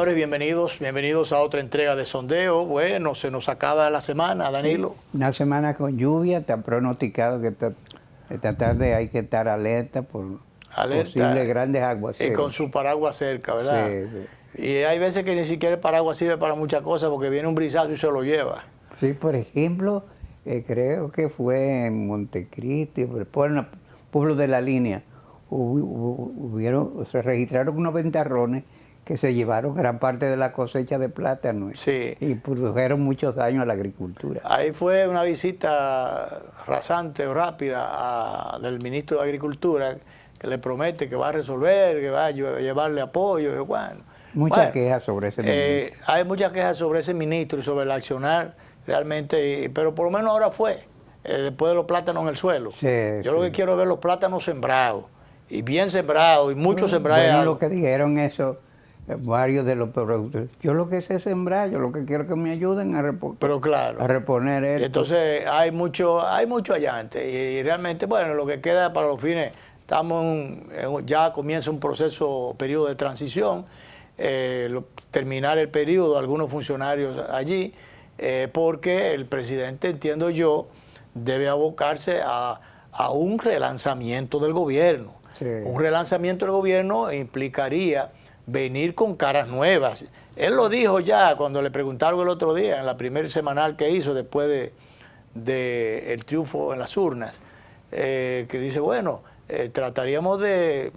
señores, bienvenidos a otra entrega de Sondeo. Bueno, se nos acaba la semana, Danilo. Sí, una semana con lluvia, está pronosticado que esta tarde hay que estar alerta por posibles grandes aguaceros. Y con su paraguas cerca, ¿verdad? Sí, sí. Y hay veces que ni siquiera el paraguas sirve para muchas cosas porque viene un brisazo y se lo lleva. Sí, por ejemplo, creo que fue en Montecristi, por el pueblo de la Línea, se registraron unos ventarrones que se llevaron gran parte de la cosecha de plátano y produjeron muchos daños a la agricultura. Ahí fue una visita rasante o rápida del ministro de Agricultura, que le promete que va a resolver, que va a llevarle apoyo. Muchas quejas sobre ese ministro. Hay muchas quejas sobre ese ministro y sobre el accionar realmente, pero por lo menos ahora fue, después de los plátanos en el suelo. Yo lo que quiero es ver los plátanos sembrados, y bien sembrados, y muchos sembrados. Bueno, lo que dijeron eso varios de los productores. Yo lo que sé es sembrar, yo lo que quiero es que me ayuden a reponer esto. Entonces hay mucho allá antes y realmente, bueno, lo que queda para los fines, ya comienza un periodo de transición, terminar el periodo, algunos funcionarios allí, porque el presidente, entiendo yo, debe abocarse a un relanzamiento del gobierno. Sí. Un relanzamiento del gobierno implicaría venir con caras nuevas. Él lo dijo ya cuando le preguntaron el otro día, en la primer semanal que hizo después de el triunfo en las urnas, que dice, bueno, trataríamos de,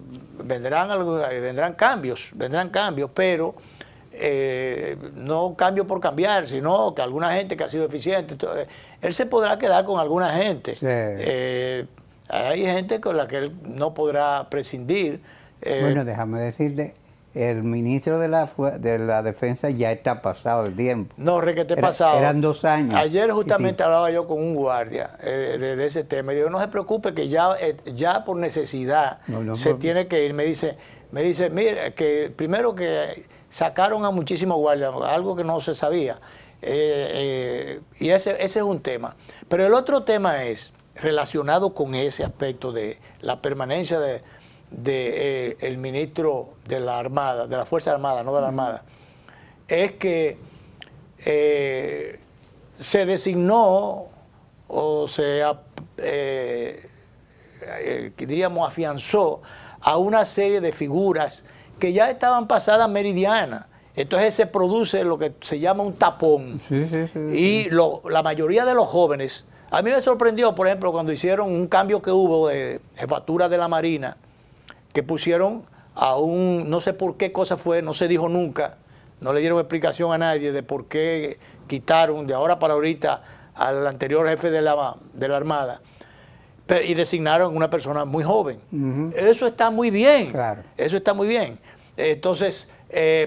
vendrán cambios, pero no cambio por cambiar, sino que alguna gente que ha sido eficiente, entonces, él se podrá quedar con alguna gente. Sí. Hay gente con la que él no podrá prescindir. Bueno, déjame decirte, el ministro de la Defensa ya está pasado el tiempo. No, requete pasado. Eran 2 años. Ayer justamente hablaba yo con un guardia de ese tema. Y digo, no se preocupe que ya por necesidad se tiene que ir. Me dice, mire, que primero que sacaron a muchísimos guardias, algo que no se sabía. Y ese es un tema. Pero el otro tema es relacionado con ese aspecto de la permanencia el ministro de la Armada, de la Fuerza Armada, no de la Armada, es que se designó o diríamos afianzó a una serie de figuras que ya estaban pasadas meridianas. Entonces se produce lo que se llama un tapón. Y la mayoría de los jóvenes, a mí me sorprendió, por ejemplo, cuando hicieron un cambio que hubo de jefatura de la Marina, que pusieron a no sé por qué cosa fue, no se dijo nunca, no le dieron explicación a nadie de por qué quitaron de ahora para ahorita al anterior jefe de la Armada y designaron una persona muy joven. Eso está muy bien, eso está muy bien. Entonces,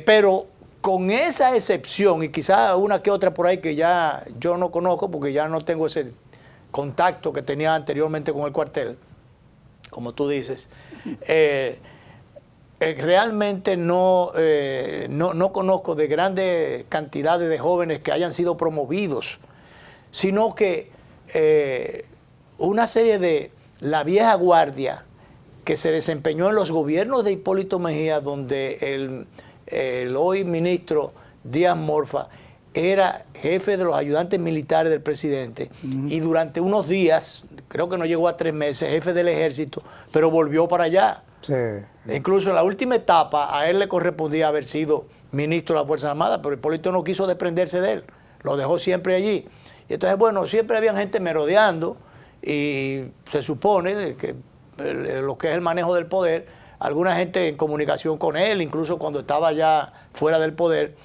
pero con esa excepción, y quizá una que otra por ahí que ya yo no conozco porque ya no tengo ese contacto que tenía anteriormente con el cuartel, como tú dices, realmente no conozco de grandes cantidades de jóvenes que hayan sido promovidos, sino que una serie de la vieja guardia que se desempeñó en los gobiernos de Hipólito Mejía, donde el hoy ministro Díaz Morfa era jefe de los ayudantes militares del presidente y durante unos días, creo que no llegó a 3 meses, jefe del ejército, pero volvió para allá. Sí. Incluso en la última etapa a él le correspondía haber sido ministro de la Fuerza Armada, pero Hipólito no quiso desprenderse de él, lo dejó siempre allí. Y entonces, bueno, siempre había gente merodeando y se supone que lo que es el manejo del poder, alguna gente en comunicación con él, incluso cuando estaba ya fuera del poder,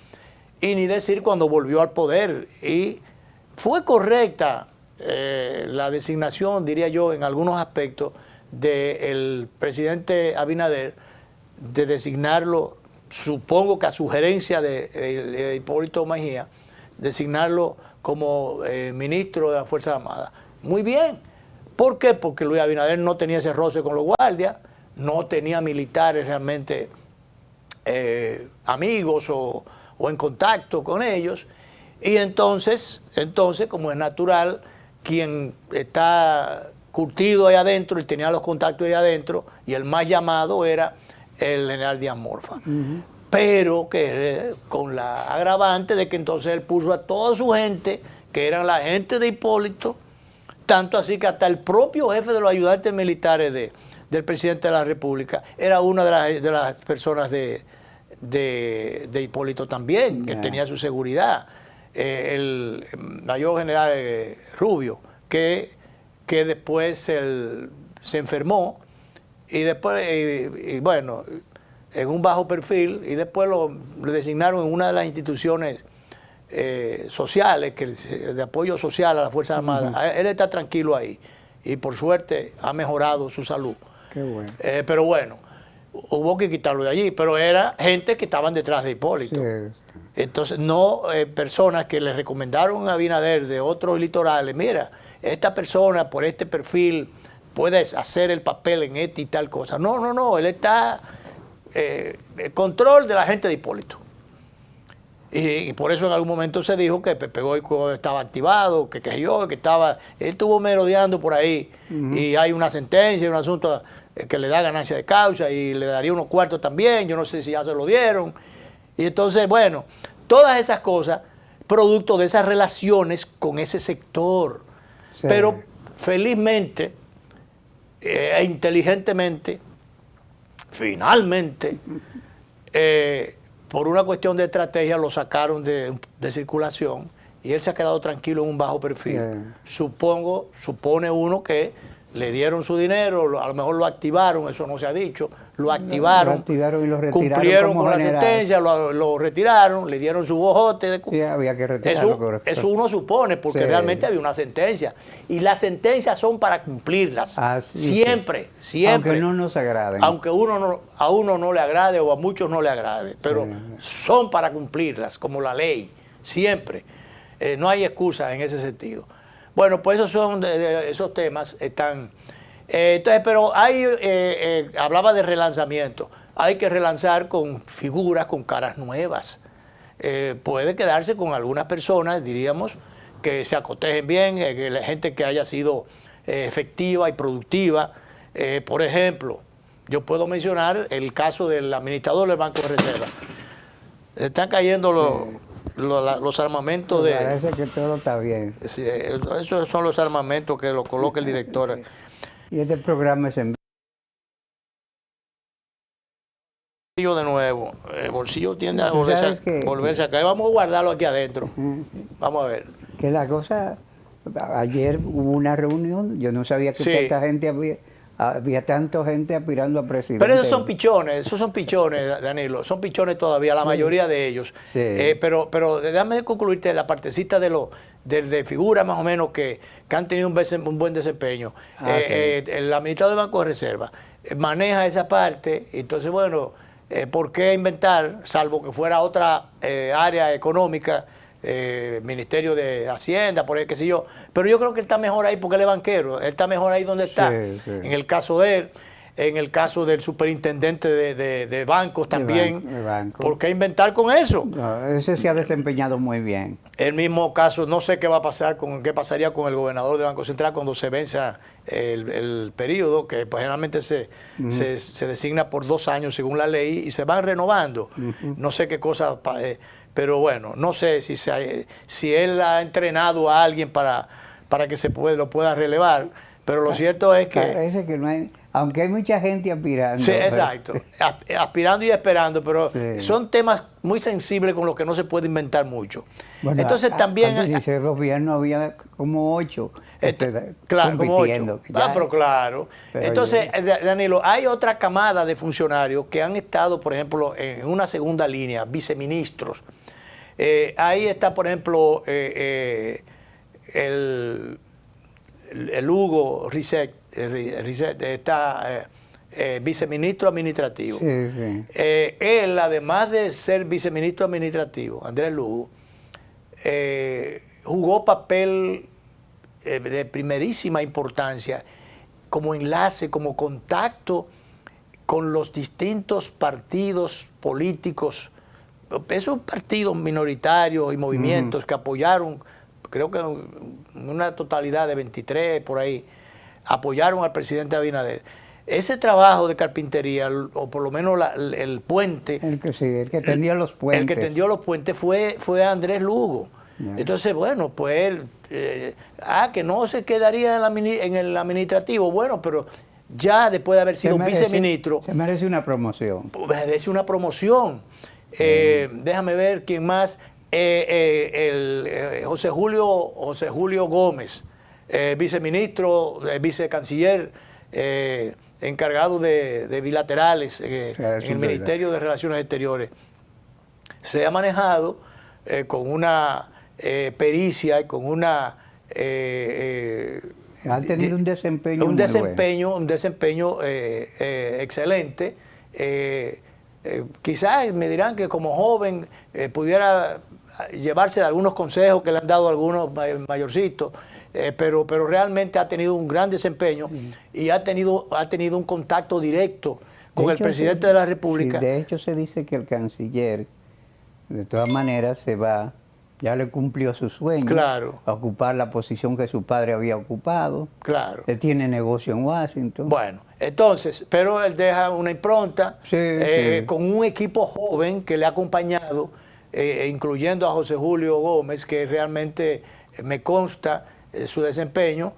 y ni decir cuando volvió al poder. Y fue correcta la designación, diría yo, en algunos aspectos del presidente Abinader, de designarlo, supongo que a sugerencia de Hipólito Mejía, designarlo como ministro de la Fuerza Armada. Muy bien. ¿Por qué? Porque Luis Abinader no tenía ese roce con los guardias, no tenía militares realmente amigos o en contacto con ellos, y entonces, como es natural, quien está curtido ahí adentro y tenía los contactos ahí adentro, y el más llamado era el general Díaz Morfa. pero que con la agravante de que entonces él puso a toda su gente, que eran la gente de Hipólito, tanto así que hasta el propio jefe de los ayudantes militares del presidente de la República era una de las personas de Hipólito también, que tenía su seguridad. El mayor general Rubio, que después se enfermó y después, y bueno, en un bajo perfil, y después lo designaron en una de las instituciones sociales, de apoyo social a las Fuerzas Armadas. Él está tranquilo ahí y por suerte ha mejorado su salud. Qué bueno. Pero bueno, hubo que quitarlo de allí, pero era gente que estaban detrás de Hipólito. Sí. Entonces, no personas que le recomendaron a Abinader de otros litorales, mira, esta persona por este perfil puede hacer el papel en esta y tal cosa. No, él está el control de la gente de Hipólito. Y por eso en algún momento se dijo que Pepe Goico estaba activado, que estaba, él estuvo merodeando por ahí, y hay una sentencia, un asunto que le da ganancia de causa y le daría unos cuartos también, yo no sé si ya se lo dieron. Y entonces, bueno, todas esas cosas, producto de esas relaciones con ese sector. Sí. Pero felizmente e inteligentemente, finalmente, por una cuestión de estrategia lo sacaron de circulación y él se ha quedado tranquilo en un bajo perfil. Supone uno que le dieron su dinero, a lo mejor lo activaron, eso no se ha dicho, lo activaron y lo retiraron, cumplieron con la sentencia, lo retiraron, le dieron su bojote. Sí, había que retirarlo. Eso uno supone, porque realmente había una sentencia. Y las sentencias son para cumplirlas. Siempre. Aunque no nos agraden. Aunque a uno no le agrade o a muchos no le agrade, pero son para cumplirlas, como la ley, siempre. No hay excusa en ese sentido. Bueno, pues esos temas están... entonces, pero hablaba de relanzamiento. Hay que relanzar con figuras, con caras nuevas. Puede quedarse con algunas personas, diríamos, que se acotejen bien, la gente que haya sido efectiva y productiva. Por ejemplo, yo puedo mencionar el caso del administrador del Banco de Reserva. Están cayendo los armamentos de... Parece que todo está bien. Sí, esos son los armamentos que lo coloca el director. Y este programa es en bolsillo de nuevo. El bolsillo tiende a volverse a caer. Vamos a guardarlo aquí adentro. Vamos a ver. Que la cosa... Ayer hubo una reunión, yo no sabía que tanta gente había tanta gente aspirando a presidente. Pero esos son pichones, Danilo, son pichones todavía, la mayoría de ellos. Sí. Pero déjame concluirte la partecita de figuras más o menos que han tenido un buen desempeño. El administrador del Banco de Reserva maneja esa parte, entonces bueno, ¿por qué inventar, salvo que fuera otra área económica, Ministerio de Hacienda, por ahí, qué sé yo? Pero yo creo que él está mejor ahí porque él es banquero, él está mejor ahí donde está. En el caso de él, en el caso del superintendente de bancos también. ¿Por qué inventar con eso? No, ese se ha desempeñado muy bien. El mismo caso, no sé qué va a pasar, qué pasaría con el gobernador del Banco Central cuando se venza el periodo, que pues generalmente se designa por 2 años según la ley y se van renovando. No sé qué cosa... pero bueno, no sé si él ha entrenado a alguien para que lo pueda relevar, pero lo cierto es que... Parece que no hay, aunque hay mucha gente aspirando. Sí, exacto, aspirando y esperando, pero son temas muy sensibles con los que no se puede inventar mucho. Bueno, entonces también... Al inicio del gobierno había como 8. Claro, como 8. Pero claro. Pero entonces, Danilo, hay otra camada de funcionarios que han estado, por ejemplo, en una segunda línea, viceministros. Ahí está, por ejemplo, el Hugo Risset, está viceministro administrativo. Él, además de ser viceministro administrativo, Andrés Lugo, jugó papel de primerísima importancia como enlace, como contacto con los distintos partidos políticos, esos partidos minoritarios y movimientos que apoyaron, creo que una totalidad de 23 por ahí, apoyaron al presidente Abinader. ese trabajo de carpintería, o por lo menos el puente. El que tendía los puentes. El que tendió los puentes fue Andrés Lugo. Yeah. Entonces, bueno, pues él, que no se quedaría en el administrativo, bueno, pero ya después de haber sido viceministro. Se merece una promoción. Merece una promoción. Déjame ver quién más. José Julio Gómez, viceministro, vicecanciller, encargado de bilaterales en el Ministerio de Relaciones Exteriores. Se ha manejado con una pericia y con una... ha tenido un desempeño excelente. Quizás me dirán que como joven pudiera llevarse de algunos consejos que le han dado algunos mayorcitos, pero realmente ha tenido un gran desempeño y ha tenido un contacto directo con el presidente de la República. Sí, de hecho se dice que el canciller, de todas maneras, se va, ya le cumplió su sueño, claro, a ocupar la posición que su padre había ocupado. Claro. Él tiene negocio en Washington. Bueno, entonces, pero él deja una impronta con un equipo joven que le ha acompañado, incluyendo a José Julio Gómez, que realmente me consta su desempeño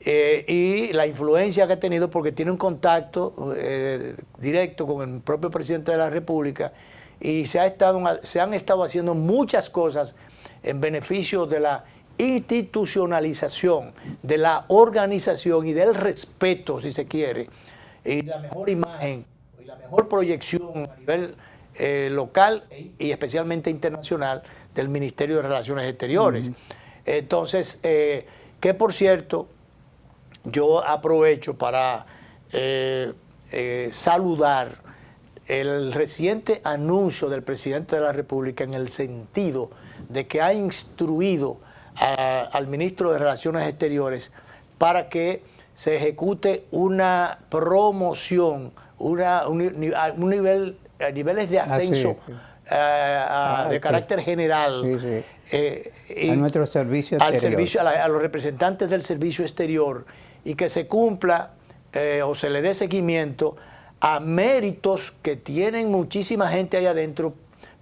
y la influencia que ha tenido, porque tiene un contacto directo con el propio presidente de la República, y se han estado haciendo muchas cosas en beneficio de la institucionalización, de la organización y del respeto, si se quiere, y la mejor imagen y la mejor proyección a nivel local y especialmente internacional del Ministerio de Relaciones Exteriores. Entonces, que por cierto, yo aprovecho para saludar el reciente anuncio del presidente de la República en el sentido de que ha instruido al ministro de Relaciones Exteriores para que se ejecute una promoción, niveles de ascenso de carácter general a nuestro servicio exterior, a los representantes del servicio exterior, y que se cumpla o se le dé seguimiento a méritos que tienen muchísima gente ahí adentro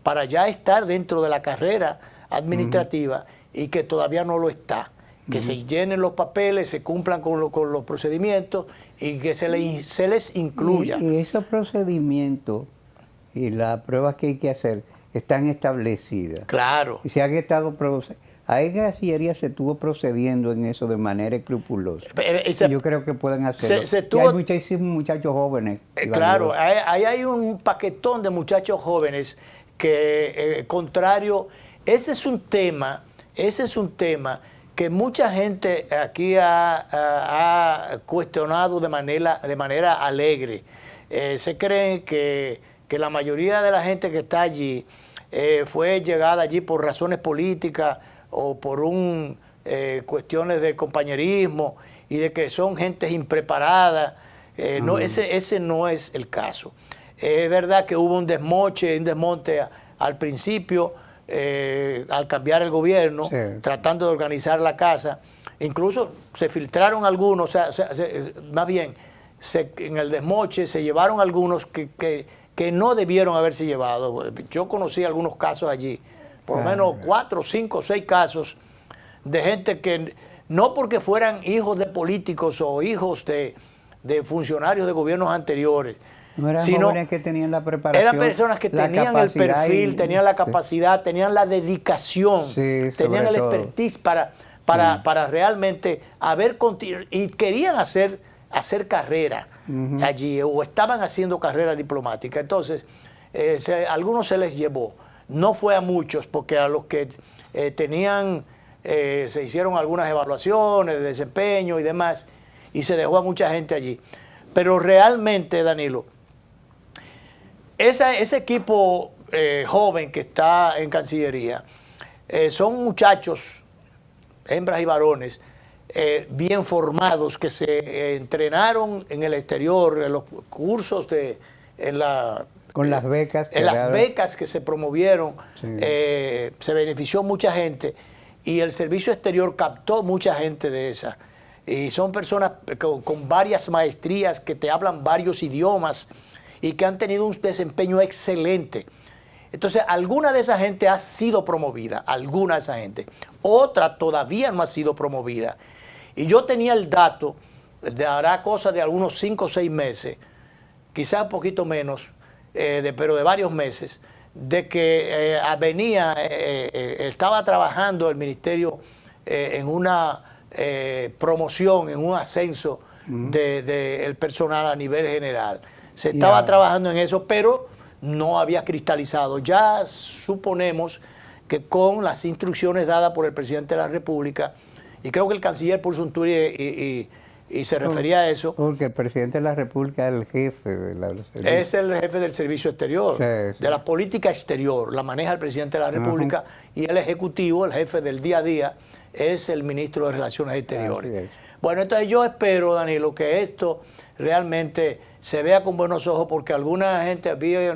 para ya estar dentro de la carrera administrativa y que todavía no lo está. Que se llenen los papeles, se cumplan con los procedimientos y que se les incluya. Y esos procedimientos y las pruebas que hay que hacer están establecidas. Claro. Y se han estado ahí Cancillería se estuvo procediendo en eso de manera escrupulosa. Yo creo que pueden hacerlo. Hay muchísimos muchachos jóvenes. Claro, ahí hay un paquetón de muchachos jóvenes que, contrario, ese es un tema que mucha gente aquí ha cuestionado de manera alegre. Se cree que la mayoría de la gente que está allí fue llegada allí por razones políticas o por cuestiones de compañerismo y de que son gentes impreparadas. No, ese no es el caso. Es verdad que hubo un desmonte al principio, al cambiar el gobierno, tratando de organizar la casa. Incluso se filtraron algunos, más bien, en el desmoche se llevaron algunos que no debieron haberse llevado. Yo conocí algunos casos allí, por lo menos 4, 5, 6 casos de gente que no porque fueran hijos de políticos o hijos de funcionarios de gobiernos anteriores, no eran jóvenes que tenían la preparación, eran personas que tenían el perfil, tenían la capacidad, tenían la dedicación, tenían el expertise para realmente y querían hacer quarrera allí, o estaban haciendo carrera diplomática. Entonces, a algunos se les llevó. No fue a muchos, porque a los que tenían, se hicieron algunas evaluaciones de desempeño y demás, y se dejó a mucha gente allí. Pero realmente, Danilo, ese equipo joven que está en Cancillería son muchachos, hembras y varones, bien formados, que se entrenaron en el exterior, en los cursos con las becas. Becas que se promovieron, se benefició mucha gente y el servicio exterior captó mucha gente de esa. y son personas con varias maestrías que te hablan varios idiomas y que han tenido un desempeño excelente. Entonces, alguna de esa gente ha sido promovida, alguna de esa gente. Otra todavía no ha sido promovida. Y yo tenía el dato, hará cosa de algunos 5 o 6 meses, quizás un poquito menos, pero de varios meses, de que estaba trabajando el ministerio en una promoción, en un ascenso del personal a nivel general. Se estaba trabajando en eso, pero no había cristalizado. Ya suponemos que con las instrucciones dadas por el presidente de la República, y creo que el canciller puso un tuit y se refería a eso. Porque el presidente de la República es el jefe de la... Es el jefe del servicio exterior, de la política exterior, la maneja el presidente de la República, y el ejecutivo, el jefe del día a día, es el ministro de Relaciones Exteriores. Bueno, entonces yo espero, Danilo, que esto realmente se vea con buenos ojos, porque alguna gente había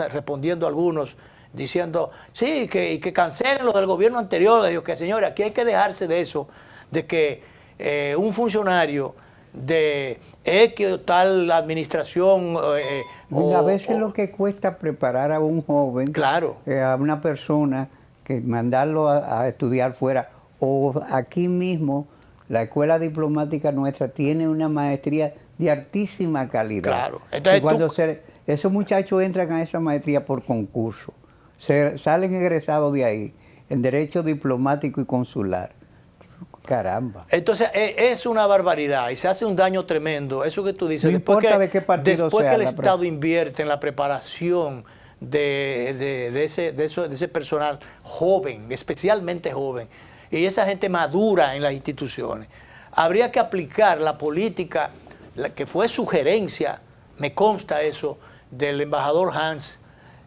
respondiendo a algunos, diciendo, sí, que cancelen lo del gobierno anterior. Digo, que señores, aquí hay que dejarse de eso, de que un funcionario de X o tal administración... a veces lo que cuesta preparar a un joven, claro, a una persona, que mandarlo a estudiar fuera, o aquí mismo, la escuela diplomática nuestra tiene una maestría de altísima calidad. Claro. Entonces, cuando esos muchachos entran a esa maestría por concurso, salen egresados de ahí, en Derecho Diplomático y Consular. Caramba. Entonces es una barbaridad y se hace un daño tremendo. Eso que tú dices, no después que el Estado invierte en la preparación de ese personal joven, especialmente joven, y esa gente madura en las instituciones, habría que aplicar la política, que fue sugerencia, me consta eso, del embajador Hans,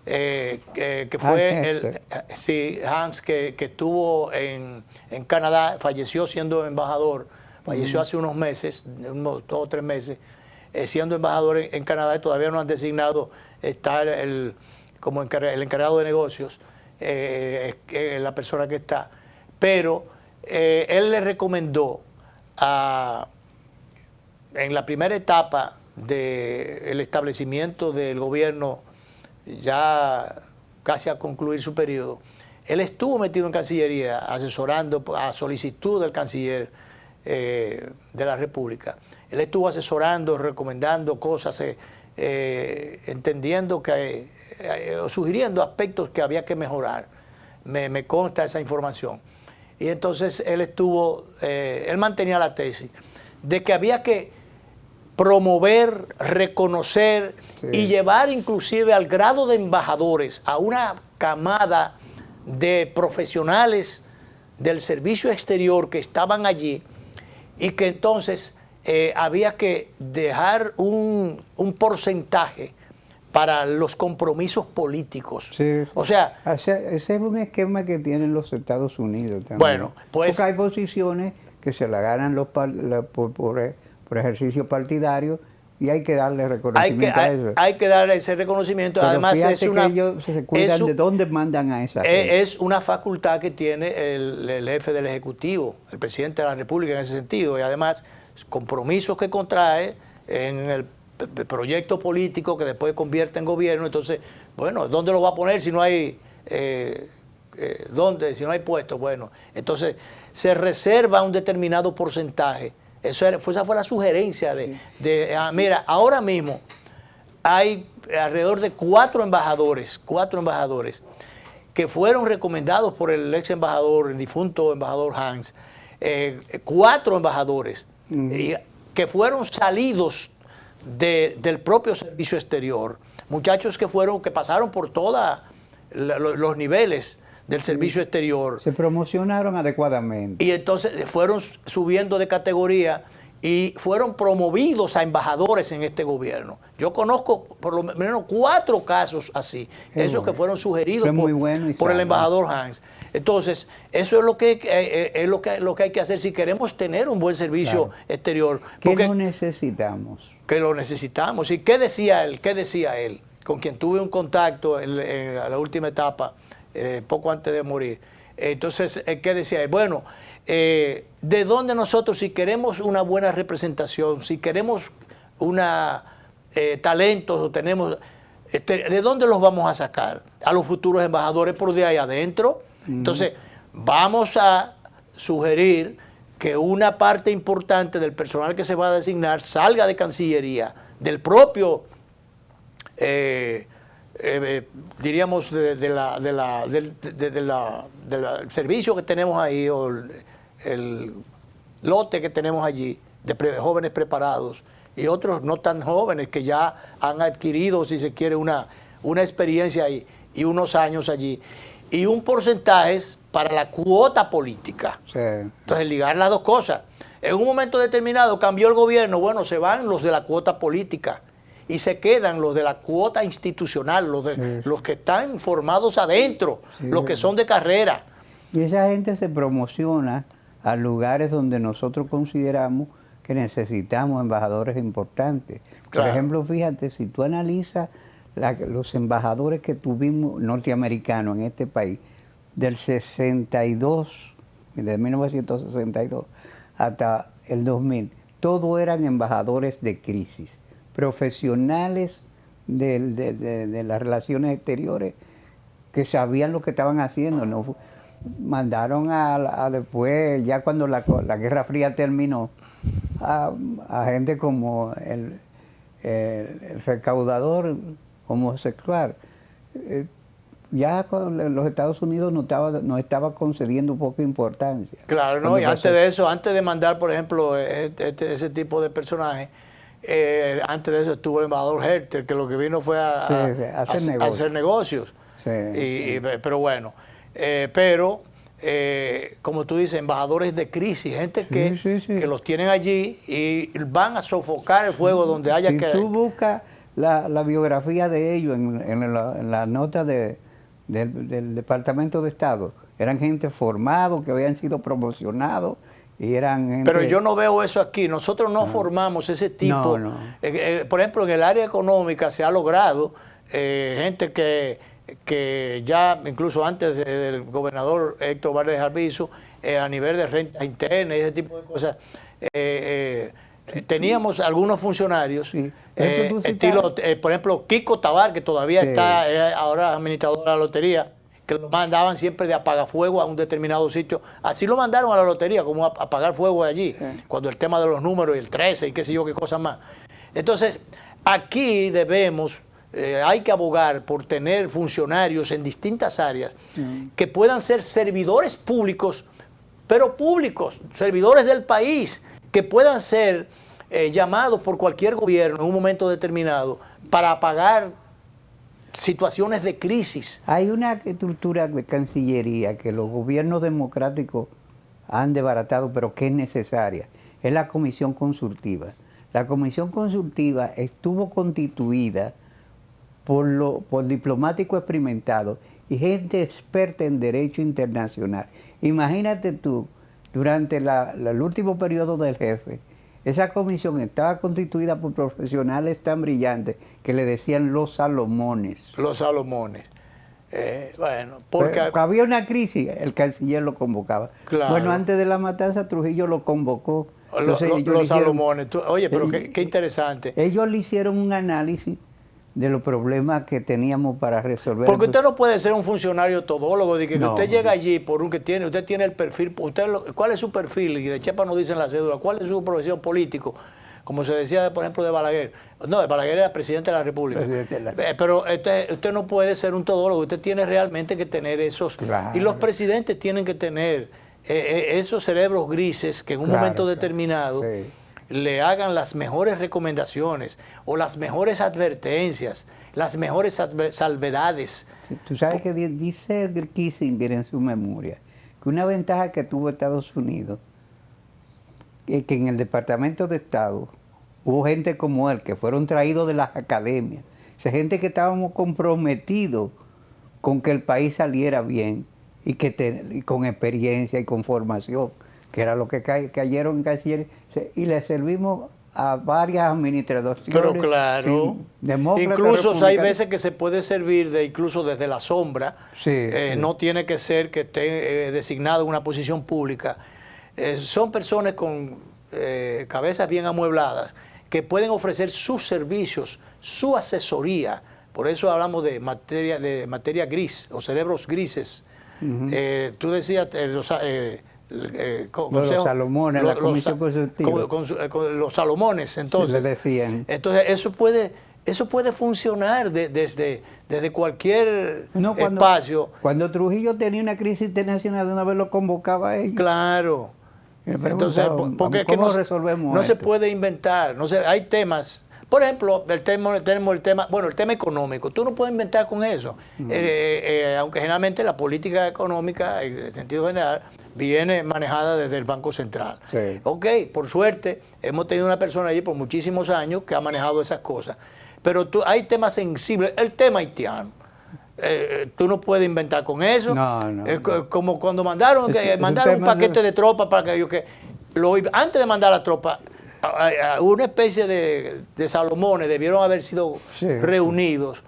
que fue Hans, que estuvo en Canadá, falleció siendo embajador, falleció hace unos meses, unos 2 o 3 meses, siendo embajador en Canadá, y todavía no han designado estar como el encargado de negocios, la persona que está. Pero él le recomendó en la primera etapa del establecimiento del gobierno, ya casi a concluir su periodo, él estuvo metido en Cancillería, asesorando a solicitud del canciller de la República. Él estuvo asesorando, recomendando cosas, entendiendo sugiriendo aspectos que había que mejorar. Me consta esa información. Y entonces él mantenía la tesis de que había que promover, reconocer y llevar inclusive al grado de embajadores a una camada de profesionales del servicio exterior que estaban allí, y que entonces había que dejar un porcentaje para los compromisos políticos. Sí. O sea, ese es un esquema que tienen los Estados Unidos también. Bueno, pues... Porque hay posiciones que se la ganan por ejercicio partidario, y hay que darle reconocimiento a eso. Hay que darle ese reconocimiento. Pero además, que ellos se cuidan de dónde mandan a esa gente. Es una facultad que tiene el jefe del Ejecutivo, el presidente de la República, en ese sentido, y además compromisos que contrae en el proyecto político que después convierte en gobierno. Entonces, bueno, ¿dónde lo va a poner si no hay si no hay puestos? Bueno, entonces se reserva un determinado porcentaje. Esa fue la sugerencia mira, ahora mismo hay alrededor de 4 embajadores que fueron recomendados por el ex embajador, el difunto embajador Hans, 4 embajadores que fueron salidos del propio servicio exterior, muchachos que pasaron por todos los niveles del servicio exterior. Se promocionaron adecuadamente. Y entonces fueron subiendo de categoría y fueron promovidos a embajadores en este gobierno. Yo conozco por lo menos 4 casos así, esos que fueron sugeridos por el embajador Hans. Entonces, eso es lo que hay que hacer si queremos tener un buen servicio exterior. ¿Qué lo necesitamos? Que lo necesitamos. ¿Y qué decía él? Con quien tuve un contacto en la última etapa, poco antes de morir. Entonces, ¿qué decía él? Bueno, ¿de dónde nosotros, si queremos una buena representación, si queremos talentos o tenemos, ¿de dónde los vamos a sacar? A los futuros embajadores por de ahí adentro. Entonces, vamos a sugerir que una parte importante del personal que se va a designar salga de Cancillería, del propio, diríamos, del servicio que tenemos ahí, o el lote que tenemos allí, de jóvenes preparados, y otros no tan jóvenes que ya han adquirido, si se quiere, una experiencia ahí y unos años allí, y un porcentaje para la cuota política. Sí. Entonces, ligar las dos cosas. En un momento determinado cambió el gobierno, bueno, se van los de la cuota política y se quedan los de la cuota institucional, los que están formados adentro, los que son de carrera. Y esa gente se promociona a lugares donde nosotros consideramos que necesitamos embajadores importantes. Claro. Por ejemplo, fíjate, si tú analizas los embajadores que tuvimos norteamericanos en este país, del 62, de 1962 hasta el 2000, todos eran embajadores de crisis, profesionales de las relaciones exteriores que sabían lo que estaban haciendo. ¿No? Mandaron a después, ya cuando la Guerra Fría terminó, a gente como el recaudador homosexual. Ya con los Estados Unidos nos estaba concediendo poca importancia. Claro, ¿no? Y antes de eso, antes de mandar, por ejemplo, ese tipo de personajes, antes de eso estuvo el embajador Herter, que lo que vino fue a hacer negocios. Sí. Pero bueno, como tú dices, embajadores de crisis, gente que los tienen allí y van a sofocar el fuego donde haya que... Si tú buscas la biografía de ellos en la nota del Departamento de Estado, eran gente formados, que habían sido promocionados y eran gente... Pero yo no veo eso aquí. Nosotros no formamos ese tipo. No. Por ejemplo, en el área económica se ha logrado gente que ya, incluso antes del gobernador Héctor Valdés Albizu, a nivel de rentas internas y ese tipo de cosas, teníamos algunos funcionarios, estilo, por ejemplo, Kiko Tabar, que todavía está ahora administrador de la lotería, que lo mandaban siempre de apagafuego a un determinado sitio. Así lo mandaron a la lotería, como a apagar fuego de allí, cuando el tema de los números y el 13 y qué sé yo, qué cosas más. Entonces, aquí debemos, hay que abogar por tener funcionarios en distintas áreas que puedan ser servidores públicos, pero públicos, servidores del país, que puedan ser llamados por cualquier gobierno en un momento determinado para apagar situaciones de crisis. Hay una estructura de Cancillería que los gobiernos democráticos han desbaratado, pero que es necesaria. Es la Comisión Consultiva. La Comisión Consultiva estuvo constituida por diplomáticos experimentados y gente experta en derecho internacional. Imagínate tú, durante el último periodo del jefe, esa comisión estaba constituida por profesionales tan brillantes que le decían los Salomones. Los Salomones. Bueno, porque... Pero había una crisis, el canciller lo convocaba. Claro. Bueno, antes de la matanza, Trujillo lo convocó. Entonces, los Salomones. Oye, pero qué interesante. Ellos le hicieron un análisis de los problemas que teníamos para resolver. Porque usted no puede ser un funcionario todólogo, de que No. usted llega allí por un que tiene, usted tiene el perfil, ¿cuál es su perfil? Y de Chepa nos dicen la cédula, ¿cuál es su profesión político? Como se decía, por ejemplo, de Balaguer. No, de Balaguer era presidente de la República. Pero usted no puede ser un todólogo, usted tiene realmente que tener esos... Claro. Y los presidentes tienen que tener esos cerebros grises que en un momento determinado... le hagan las mejores recomendaciones o las mejores advertencias, las mejores salvedades. Tú sabes que dice Kissinger en su memoria que una ventaja que tuvo Estados Unidos es que en el Departamento de Estado hubo gente como él que fueron traídos de las academias, o sea, gente que estábamos comprometidos con que el país saliera bien y con experiencia y con formación, que era lo que cayeron en Cancillería, y le servimos a varias administraciones. Pero claro, sí, demócratas, incluso hay republicanos. veces que se puede servir incluso desde la sombra, Sí, sí. no tiene que ser que esté designado en una posición pública. Son personas con cabezas bien amuebladas que pueden ofrecer sus servicios, su asesoría. Por eso hablamos de materia gris o cerebros grises. Tú decías Los Salomones, la comisión consultiva. con los Salomones, entonces. Sí, le decían. Entonces, eso puede funcionar desde cualquier espacio. Cuando Trujillo tenía una crisis internacional, de una vez lo convocaba a ellos. Claro. Entonces, porque es que ¿cómo resolvemos no se esto? puede inventar. Hay temas. Por ejemplo, el tema económico. Tú no puedes inventar con eso. Aunque generalmente la política económica, en sentido general, viene manejada desde el Banco Central. Sí. Ok, por suerte, hemos tenido una persona allí por muchísimos años que ha manejado esas cosas. Pero hay temas sensibles. El tema haitiano. Tú no puedes inventar con eso. No. Como cuando mandaron un paquete de tropas para que antes de mandar la tropa, una especie de Salomones debieron haber sido reunidos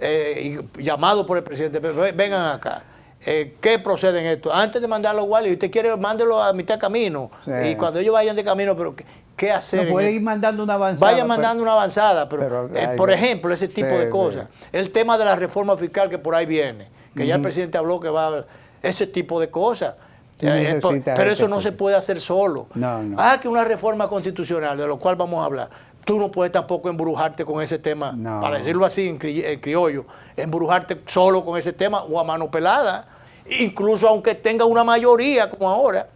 y llamados por el presidente. Pero vengan acá. ¿Qué procede en esto? Antes de mandarlo a Wally, usted quiere mándelo a mitad de camino. Y cuando ellos vayan de camino, pero ¿qué hacer? No puede ir mandando una avanzada. Vayan mandando una avanzada, pero por ejemplo, ese tipo de cosas. El tema de la reforma fiscal que por ahí viene, que ya el presidente habló que va ese tipo de cosas. Pero eso no se puede hacer solo. No. Que una reforma constitucional, de lo cual vamos a hablar. Tú no puedes tampoco embrujarte con ese tema, para decirlo así en criollo, embrujarte solo con ese tema o a mano pelada, incluso aunque tenga una mayoría como ahora,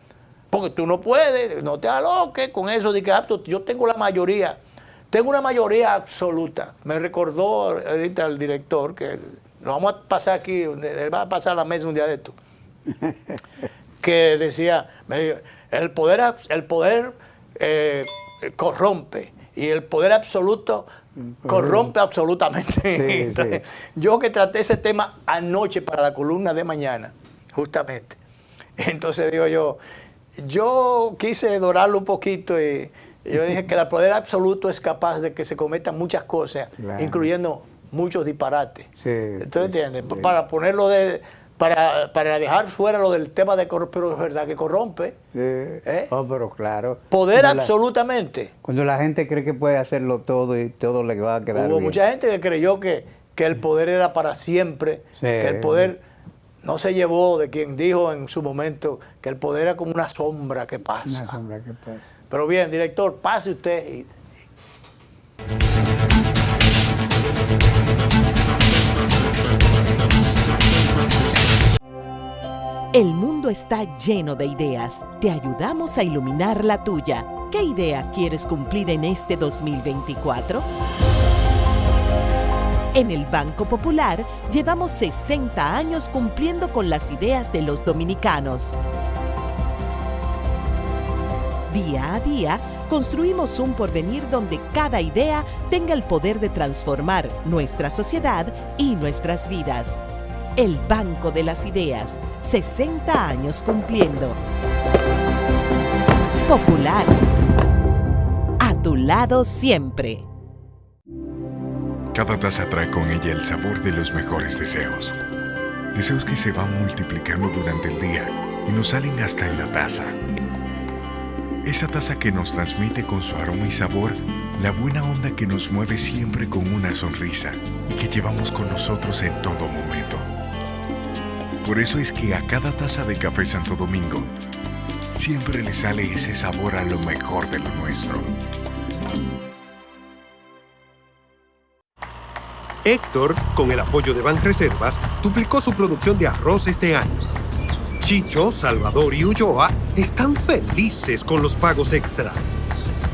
porque tú no puedes, no te aloques con eso de que yo tengo la mayoría, tengo una mayoría absoluta. Me recordó ahorita el director, que lo vamos a pasar aquí, él va a pasar a la mesa un día de esto, que decía, el poder corrompe y el poder absoluto corrompe absolutamente. Entonces, yo que traté ese tema anoche para la columna de mañana, justamente. Entonces digo yo quise dorarlo un poquito y yo dije que el poder absoluto es capaz de que se cometan muchas cosas, incluyendo muchos disparates. ¿Entonces entiendes? Para ponerlo para dejar fuera lo del tema de corrupción, pero es verdad que corrompe. Pero claro. Poder absolutamente. Cuando la gente cree que puede hacerlo todo y todo le va a quedar Hubo bien. mucha gente que creyó que el poder era para siempre, que el poder no se llevó de quien dijo en su momento que el poder era como una sombra que pasa. Una sombra que pasa. Pero bien, director, pase usted. El mundo está lleno de ideas. Te ayudamos a iluminar la tuya. ¿Qué idea quieres cumplir en este 2024? En el Banco Popular llevamos 60 años cumpliendo con las ideas de los dominicanos. Día a día, construimos un porvenir donde cada idea tenga el poder de transformar nuestra sociedad y nuestras vidas. El Banco de las Ideas, 60 años cumpliendo. Popular, a tu lado siempre. Cada taza trae con ella el sabor de los mejores deseos. Deseos que se van multiplicando durante el día y nos salen hasta en la taza. Esa taza que nos transmite con su aroma y sabor la buena onda que nos mueve siempre con una sonrisa y que llevamos con nosotros en todo momento. Por eso es que a cada taza de café Santo Domingo siempre le sale ese sabor a lo mejor de lo nuestro. Héctor, con el apoyo de Banreservas, duplicó su producción de arroz este año. Chicho, Salvador y Ulloa están felices con los pagos extra.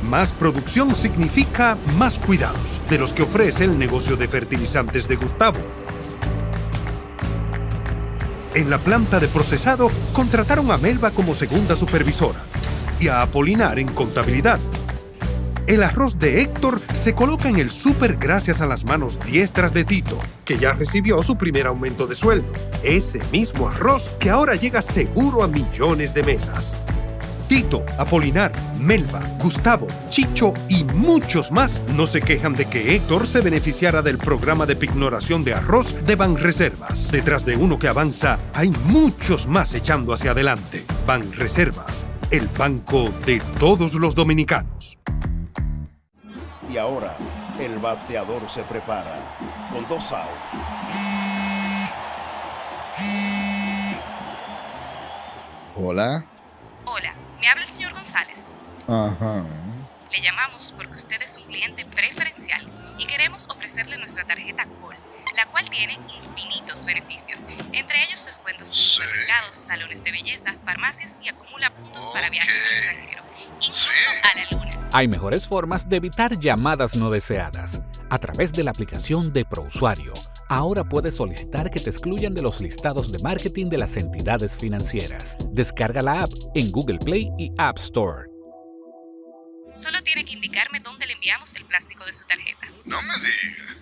Más producción significa más cuidados, de los que ofrece el negocio de fertilizantes de Gustavo. En la planta de procesado, contrataron a Melba como segunda supervisora y a Apolinar en contabilidad. El arroz de Héctor se coloca en el súper gracias a las manos diestras de Tito, que ya recibió su primer aumento de sueldo. Ese mismo arroz que ahora llega seguro a millones de mesas. Tito, Apolinar, Melba, Gustavo, Chicho y muchos más no se quejan de que Héctor se beneficiara del programa de pignoración de arroz de Banreservas. Detrás de uno que avanza, hay muchos más echando hacia adelante. Banreservas, el banco de todos los dominicanos. Y ahora, el bateador se prepara con 2 outs. Hola. Hola, me habla el señor González. Ajá. Le llamamos porque usted es un cliente preferencial y queremos ofrecerle nuestra tarjeta Gol, la cual tiene infinitos beneficios, entre ellos descuentos en supermercados, salones de belleza, farmacias y acumula puntos para viajes al extranjero, incluso a la luna. Hay mejores formas de evitar llamadas no deseadas. A través de la aplicación de ProUsuario, ahora puedes solicitar que te excluyan de los listados de marketing de las entidades financieras. Descarga la app en Google Play y App Store. Solo tiene que indicarme dónde le enviamos el plástico de su tarjeta. No me digas.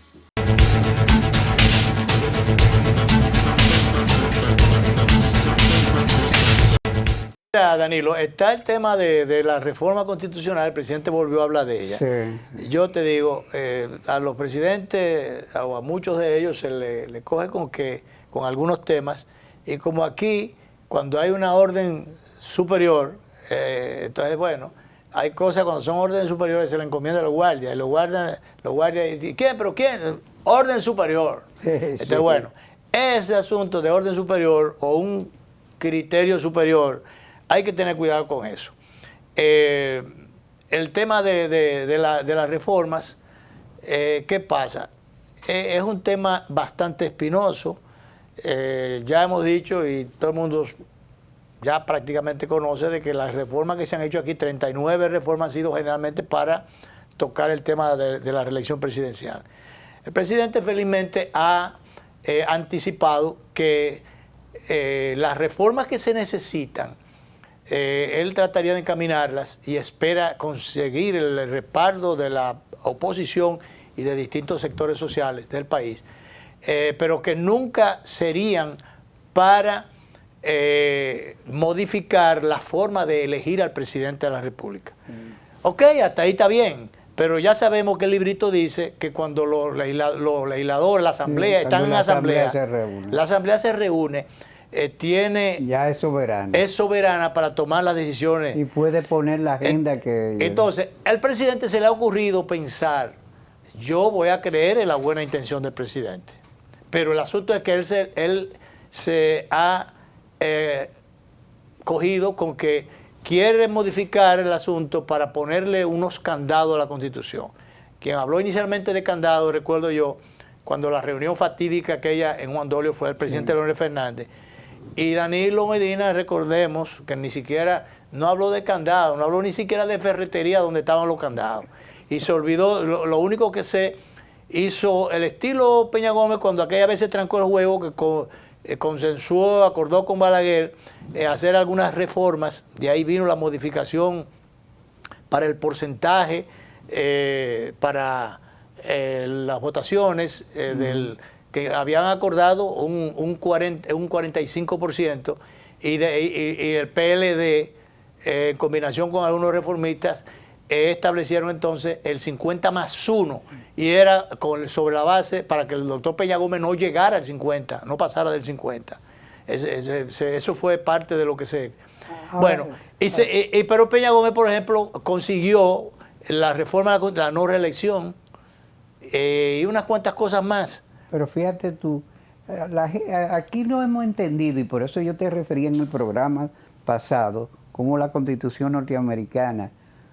Danilo, está el tema de la reforma constitucional, el presidente volvió a hablar de ella. Sí. Yo te digo, a los presidentes, o a muchos de ellos, se le coge con algunos temas, y como aquí, cuando hay una orden superior, entonces, bueno, hay cosas cuando son órdenes superiores, se le encomienda a los guardias, y los guardias, ¿quién? ¿Pero quién? Orden superior. Sí, Entonces, sí. bueno, ese asunto de orden superior o un criterio superior, hay que tener cuidado con eso. El tema de las reformas, ¿qué pasa? Es un tema bastante espinoso. Ya hemos dicho y todo el mundo ya prácticamente conoce de que las reformas que se han hecho aquí, 39 reformas han sido generalmente para tocar el tema de la reelección presidencial. El presidente felizmente ha anticipado que las reformas que se necesitan, él trataría de encaminarlas y espera conseguir el respaldo de la oposición y de distintos sectores sociales del país, pero que nunca serían para modificar la forma de elegir al presidente de la República. Ok, hasta ahí está bien, pero ya sabemos que el librito dice que cuando los legisladores, la asamblea, están en asamblea, la asamblea se reúne, ya es soberana. Es soberana para tomar las decisiones. Y puede poner la agenda que... Entonces, al presidente se le ha ocurrido pensar, yo voy a creer en la buena intención del presidente. Pero el asunto es que él se ha cogido con que quiere modificar el asunto para ponerle unos candados a la Constitución. Quien habló inicialmente de candados, recuerdo yo, cuando la reunión fatídica aquella en Juan Dolio fue el presidente Leonel Fernández. Y Danilo Medina, recordemos que ni siquiera, no habló de candados, no habló ni siquiera de ferretería donde estaban los candados. Y se olvidó, lo único que se hizo, el estilo Peña Gómez, cuando aquella vez se trancó el juego, que consensuó, acordó con Balaguer hacer algunas reformas, de ahí vino la modificación para el porcentaje, para las votaciones que habían acordado un 45% y el PLD, en combinación con algunos reformistas, establecieron entonces el 50+1 y era sobre la base para que el doctor Peña Gómez no llegara al 50, no pasara del 50. Eso fue parte de lo que se... Bueno, pero Peña Gómez, por ejemplo, consiguió la reforma de la no reelección y unas cuantas cosas más. Pero fíjate tú, aquí no hemos entendido, y por eso yo te refería en el programa pasado, cómo la Constitución norteamericana,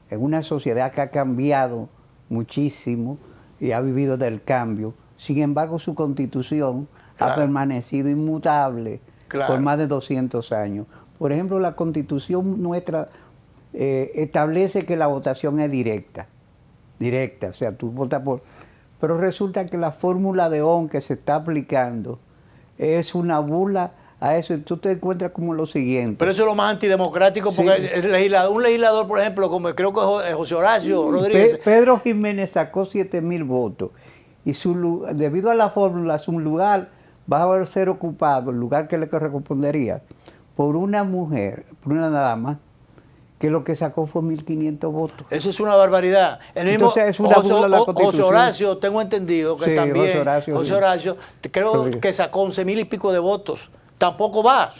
en una sociedad que ha cambiado muchísimo y ha vivido del cambio, sin embargo su Constitución ha permanecido inmutable por más de 200 años. Por ejemplo, la Constitución nuestra establece que la votación es directa, o sea, tú votas por... Pero resulta que la fórmula de Ohm que se está aplicando es una burla a eso. Y tú te encuentras como lo siguiente. Pero eso es lo más antidemocrático, porque un legislador, por ejemplo, como creo que es José Horacio Rodríguez. Pedro Jiménez sacó 7,000 votos. Y debido a la fórmula, su lugar va a ser ocupado, el lugar que le correspondería, por una mujer, por una dama, que lo que sacó fue 1.500 votos. Eso es una barbaridad. El mismo Entonces, es una burla a la José Constitución. Horacio, tengo entendido que Sí, también, José Horacio, creo sí. que sacó 11,000 y pico de votos. Tampoco va.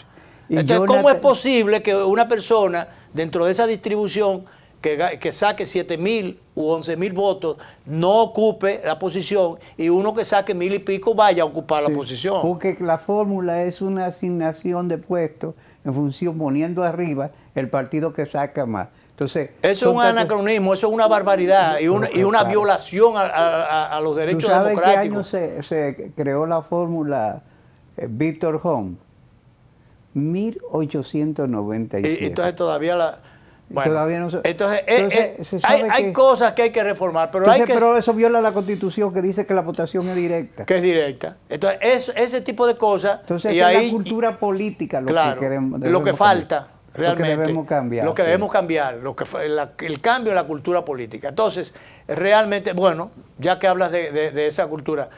Y Entonces, ¿cómo es Jonathan- posible que una persona dentro de esa distribución que saque 7,000 u 11,000 votos no ocupe la posición y uno que saque 1,000 y pico vaya a ocupar la Sí, posición? Porque la fórmula es una asignación de puestos en función, poniendo arriba el partido que saca más. Entonces, Eso es son un tantos- una barbaridad y una Claro. violación a los ¿Tú derechos sabes qué año democráticos. se creó la fórmula Víctor Home? 1897. Y entonces todavía la... Bueno, Todavía no se- entonces, se sabe hay que- cosas que hay que reformar, pero Entonces, hay que... pero eso viola la Constitución que dice que la votación es directa. que es directa. Entonces, ese tipo de cosas... Entonces, y esa es ahí, la cultura política lo claro, que queremos, lo que debemos falta cambiar. realmente. Lo que debemos cambiar. Lo que sí. debemos cambiar, el cambio en la cultura política. Entonces, realmente, bueno, ya que hablas de esa cultura,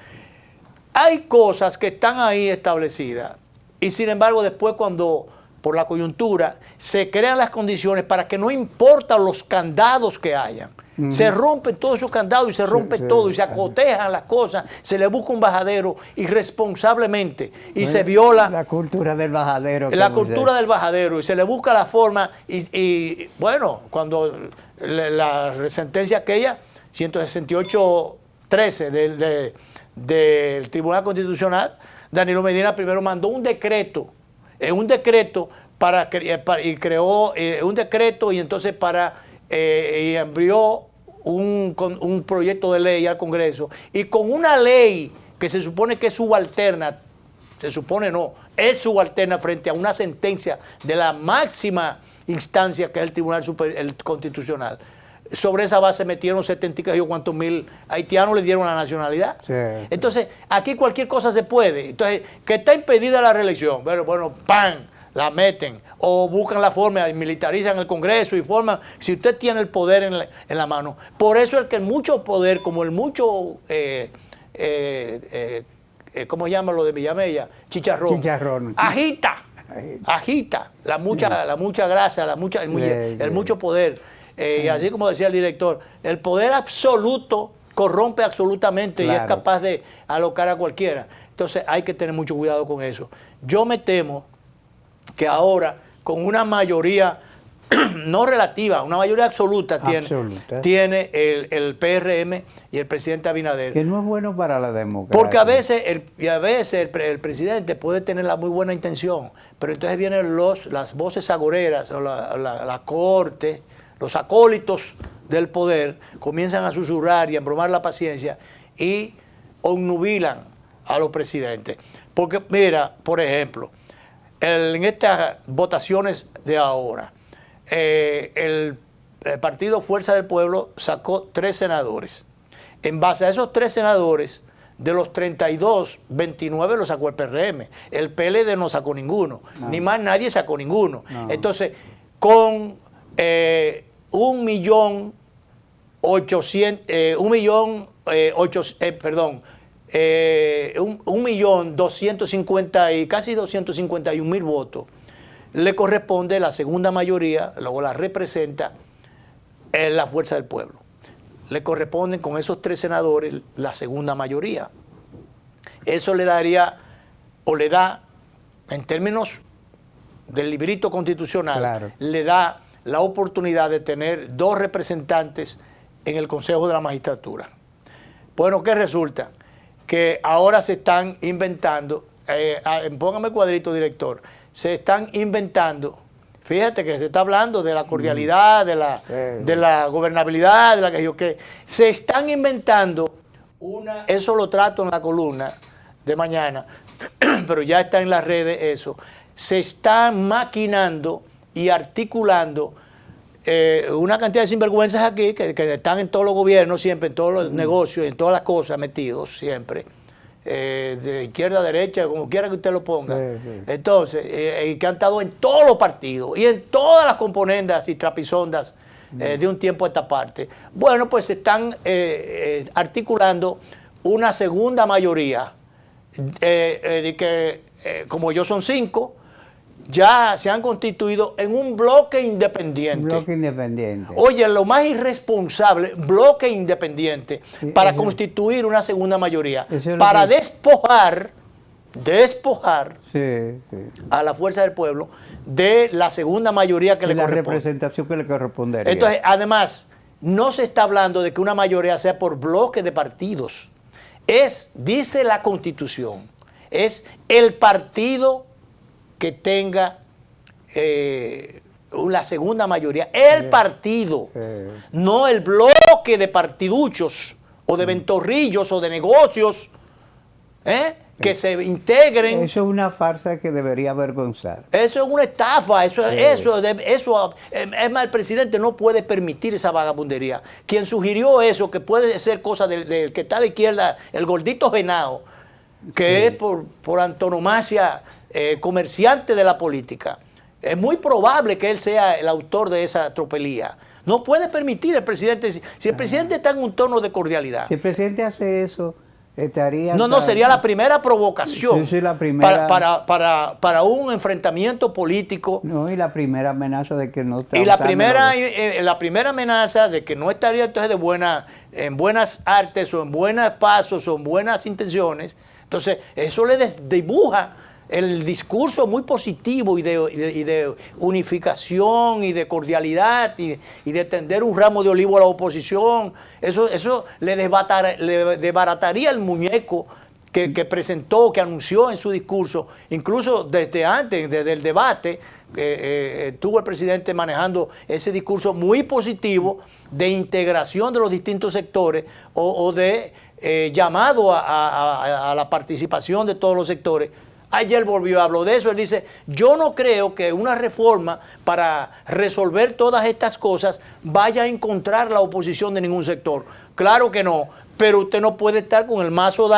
hay cosas que están ahí establecidas y sin embargo después cuando por la coyuntura se crean las condiciones para que no importan los candados que hayan, se rompen todos esos candados y se rompe todo y se acotejan las cosas, se le busca un bajadero irresponsablemente y se viola la cultura del bajadero. la cultura del bajadero y se le busca la forma y bueno, cuando la sentencia aquella 168-13 del Tribunal Constitucional, Danilo Medina primero mandó un decreto y creó un decreto y entonces y envió un proyecto de ley al Congreso y con una ley que se supone que es subalterna, se supone no, es subalterna frente a una sentencia de la máxima instancia que es el Tribunal Constitucional. Sobre esa base metieron 70 y cuántos mil haitianos, le dieron la nacionalidad. Sí. Entonces, aquí cualquier cosa se puede. Entonces, que está impedida la reelección, bueno, ¡pam!, la meten. O buscan la forma, militarizan el Congreso y forman, si usted tiene el poder en la mano. Por eso el que el mucho poder, como el mucho, ¿cómo llama lo de Villamella? Chicharrón. Agita la mucha grasa, el mucho poder. Y así como decía el director, el poder absoluto corrompe absolutamente y es capaz de alocar a cualquiera. Entonces hay que tener mucho cuidado con eso. Yo me temo que ahora, con una mayoría no relativa, una mayoría absoluta tiene el PRM y el presidente Abinader. Que no es bueno para la democracia. Porque a veces el presidente puede tener la muy buena intención, pero entonces vienen las voces agoreras o la corte, los acólitos del poder, comienzan a susurrar y a embromar la paciencia y obnubilan a los presidentes. Porque mira, por ejemplo, en estas votaciones de ahora, el partido Fuerza del Pueblo sacó 3 senadores. En base a esos 3 senadores, de los 32, 29 lo sacó el PRM. El PLD no sacó ninguno. No. Ni más nadie sacó ninguno. No. Entonces, con 1.250.000 y casi 251.000 votos, le corresponde la segunda mayoría, luego la representa la Fuerza del Pueblo. Le corresponden con esos 3 senadores la segunda mayoría. Eso le daría, o le da, en términos del librito constitucional, le da la oportunidad de tener 2 representantes en el Consejo de la Magistratura. Bueno, ¿qué resulta? Que ahora se están inventando, póngame el cuadrito, director, se están inventando, fíjate que se está hablando de la cordialidad, de la gobernabilidad, de la que yo qué, se están inventando eso lo trato en la columna de mañana, pero ya está en las redes eso, se están maquinando y articulando una cantidad de sinvergüenzas aquí que están en todos los gobiernos siempre, en todos los negocios, en todas las cosas metidos siempre, de izquierda a derecha, como quiera que usted lo ponga. Entonces, que han estado en todos los partidos y en todas las componendas y trapisondas de un tiempo a esta parte. Bueno, pues se están articulando una segunda mayoría, de que como yo son 5, ya se han constituido en un bloque independiente. Un bloque independiente. Oye, lo más irresponsable, bloque independiente, Sí, para eso- constituir una segunda mayoría, eso es lo para que- despojar Sí, sí. a la fuerza del pueblo de la segunda mayoría que De le la corresponde. representación que le correspondería. Entonces, además, no se está hablando de que una mayoría sea por bloque de partidos. Dice la Constitución, es el partido que tenga la segunda mayoría. El partido, no el bloque de partiduchos o de ventorrillos o de negocios que se integren. Eso es una farsa que debería avergonzar. Eso es una estafa, es más, el presidente no puede permitir esa vagabundería. Quien sugirió eso, que puede ser cosa del que está a la izquierda, el gordito Genao, que es por antonomasia comerciante de la política, es muy probable que él sea el autor de esa tropelía. No puede permitir el presidente, si el presidente está en un tono de cordialidad. Si el presidente hace eso, estaría... No, sería la primera provocación Sí, la primera... para un enfrentamiento político. No, y la primera amenaza de que no está... Y la primera amenaza de que no estaría entonces en buenas artes o en buenos pasos o en buenas intenciones. Entonces, eso le dibuja el discurso muy positivo y de unificación y de cordialidad y de tender un ramo de olivo a la oposición. Eso le desbarataría el muñeco que presentó, que anunció en su discurso, incluso desde antes, desde el debate, tuvo el presidente manejando ese discurso muy positivo de integración de los distintos sectores o de llamado a la participación de todos los sectores. Ayer volvió, habló de eso, él dice, yo no creo que una reforma para resolver todas estas cosas vaya a encontrar la oposición de ningún sector. Claro que no, pero usted no puede estar con el mazo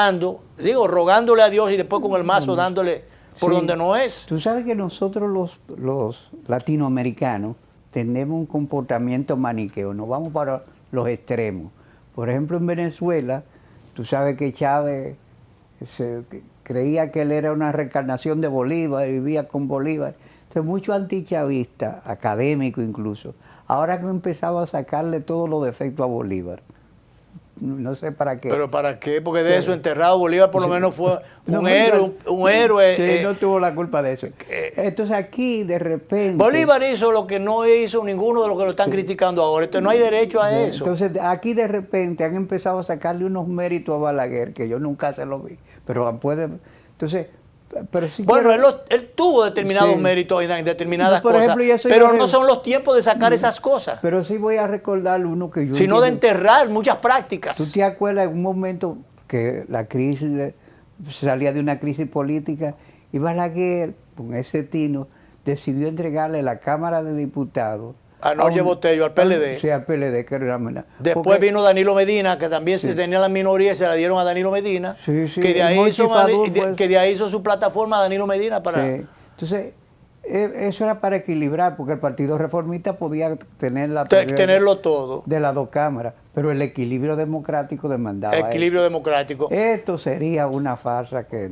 rogándole a Dios y después con el mazo dándole por donde no es. Tú sabes que nosotros los latinoamericanos tenemos un comportamiento maniqueo, nos vamos para los extremos. Por ejemplo, en Venezuela, tú sabes que Chávez creía que él era una reencarnación de Bolívar, vivía con Bolívar. Entonces, muchos antichavistas, académicos incluso, ahora han empezado a sacarle todos los defectos a Bolívar. No sé para qué. ¿Pero para qué? Porque de eso enterrado Bolívar por lo menos fue un héroe. Sí, no tuvo la culpa de eso. Entonces aquí de repente... Bolívar hizo lo que no hizo ninguno de los que lo están criticando ahora. Entonces no hay derecho a eso. Entonces aquí de repente han empezado a sacarle unos méritos a Balaguer, que yo nunca se lo vi. Pero puede... Entonces... Pero sí bueno, él tuvo determinados méritos en determinadas por cosas, ejemplo, pero no son los tiempos de sacar esas cosas. Pero sí voy a recordar uno que yo... Sino de enterrar muchas prácticas. ¿Tú te acuerdas en un momento que la crisis salía de una crisis política y Balaguer, con ese tino, decidió entregarle la Cámara de Diputados a Norge Botello, al PLD. Sí, al PLD, que era una... Después vino Danilo Medina, que también se tenía la minoría y se la dieron a Danilo Medina, que de ahí hizo su plataforma Danilo Medina para... Sí. Entonces, eso era para equilibrar, porque el Partido Reformista podía tener tenerlo todo. De las dos cámaras, pero el equilibrio democrático demandaba equilibrio democrático. Esto sería una farsa que...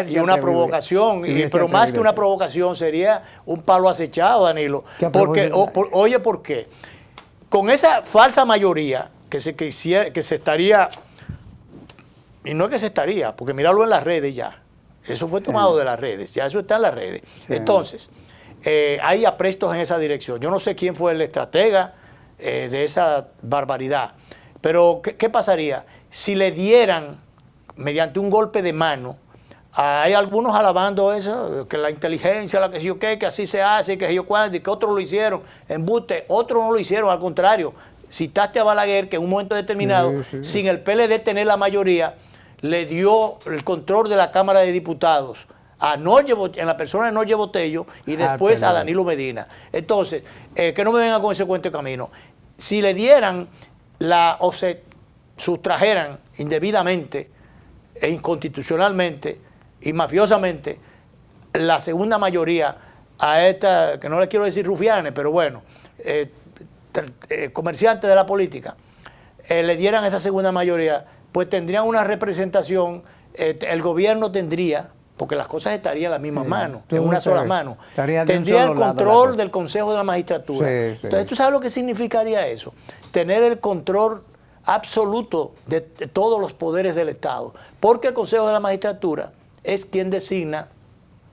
y una provocación, pero más que una provocación sería un palo acechado, Danilo. Porque, oye, ¿por qué? Con esa falsa mayoría que se estaría, y no es que se estaría, porque míralo en las redes ya, eso fue tomado de las redes, ya eso está en las redes. Entonces, hay aprestos en esa dirección. Yo no sé quién fue el estratega de esa barbaridad, pero ¿qué pasaría si le dieran, mediante un golpe de mano, hay algunos alabando eso, que la inteligencia, la que sé yo qué, que así se hace, que sé yo cuándo, y que otros lo hicieron, embuste, otros no lo hicieron, al contrario, citaste a Balaguer, que en un momento determinado, sin el PLD tener la mayoría, le dio el control de la Cámara de Diputados en la persona de Norge Botello y después a Danilo Medina. Entonces, que no me vengan con ese cuento de camino. Si le dieran o se sustrajeran indebidamente e inconstitucionalmente y mafiosamente la segunda mayoría a esta, que no le quiero decir rufianes, pero bueno, comerciantes de la política, le dieran esa segunda mayoría, pues tendrían una representación, el gobierno tendría porque las cosas estarían en la misma mano, Tú en una sola sabes, mano. estaría de un Tendría solo el lado la control cosa. del Consejo de la Magistratura. Sí, sí. Entonces, ¿tú sabes lo que significaría eso? Tener el control absoluto de todos los poderes del Estado, porque el Consejo de la Magistratura es quien designa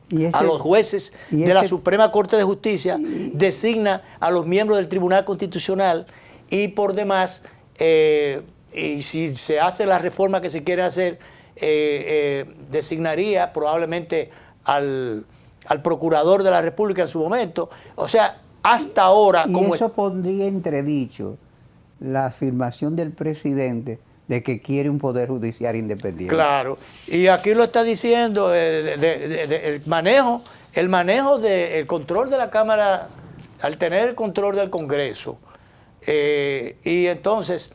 Y ese- a los jueces y de la ese- Suprema Corte de Justicia, designa a los miembros del Tribunal Constitucional y por demás, y si se hace la reforma que se quiere hacer, designaría probablemente al Procurador de la República en su momento. O sea, hasta ahora... Y como eso pondría entredicho la afirmación del presidente de que quiere un poder judicial independiente. Claro, y aquí lo está diciendo el manejo del control de la Cámara, al tener el control del Congreso, y entonces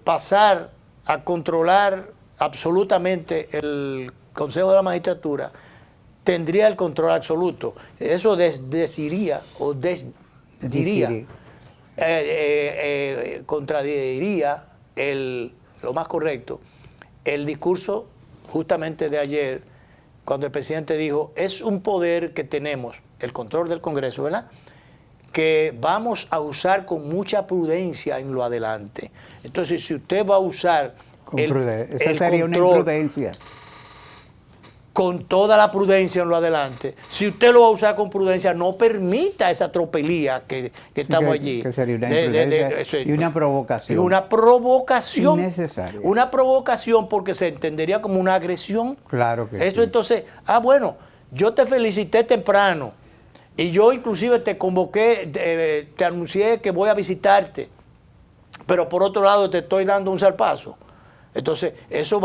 pasar a controlar absolutamente el Consejo de la Magistratura, tendría el control absoluto. Eso diría, contradiría lo más correcto, el discurso justamente de ayer, cuando el presidente dijo, es un poder que tenemos, el control del Congreso, ¿verdad?, que vamos a usar con mucha prudencia en lo adelante. Entonces, si usted va a usar Esa sería una control imprudencia. con toda la prudencia en lo adelante, si usted lo va a usar con prudencia, no permita esa tropelía que estamos allí. Que sería una imprudencia y una provocación. Y una provocación. Innecesaria. Una provocación porque se entendería como una agresión. Claro que Eso sí. entonces, bueno, yo te felicité temprano y yo inclusive te convoqué, te anuncié que voy a visitarte, pero por otro lado te estoy dando un zarpazo. Entonces, eso